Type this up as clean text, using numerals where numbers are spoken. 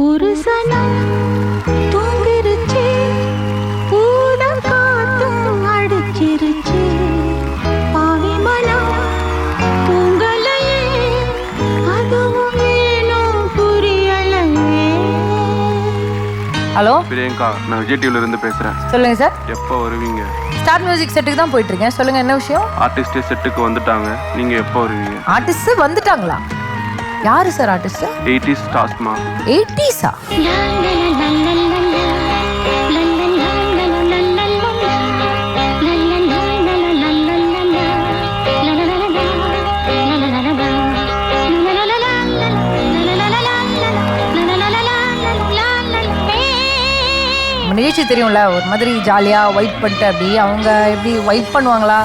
ஒரு சனம் தூங்கிருச்சு, பூதம் காத்தும் அடிச்சிருச்சு, பாவி மனம் தூங்கலையே, அதுவும் ஏனும் புரியலையே. ஹலோ பிரியங்கா, நான் விஜய் டிவில இருந்து பேசுறேன். சொல்லுங்க சார். எப்போ வருவீங்க? ஸ்டார் மியூசிக் செட்டுக்கு தான் போயிட்டு இருக்கேன். சொல்லுங்க என்ன விஷயம்? ஆர்டிஸ்டே செட்டுக்கு வந்துட்டாங்க, நீங்க எப்போ வருவீங்க? ஆர்டிஸ்ட் வந்துட்டாங்களா? யாரு சார் ஆர்டிஸ்ட்? 80s ஸ்டார்ஸ்மா. 80s-ஆ? நிகழ்ச்சி தெரியும்ல, ஒரு மாதிரி ஜாலியா வைப் பண்ணிட்டு அப்படி அவங்க எப்படி வைப் பண்ணுவாங்களா?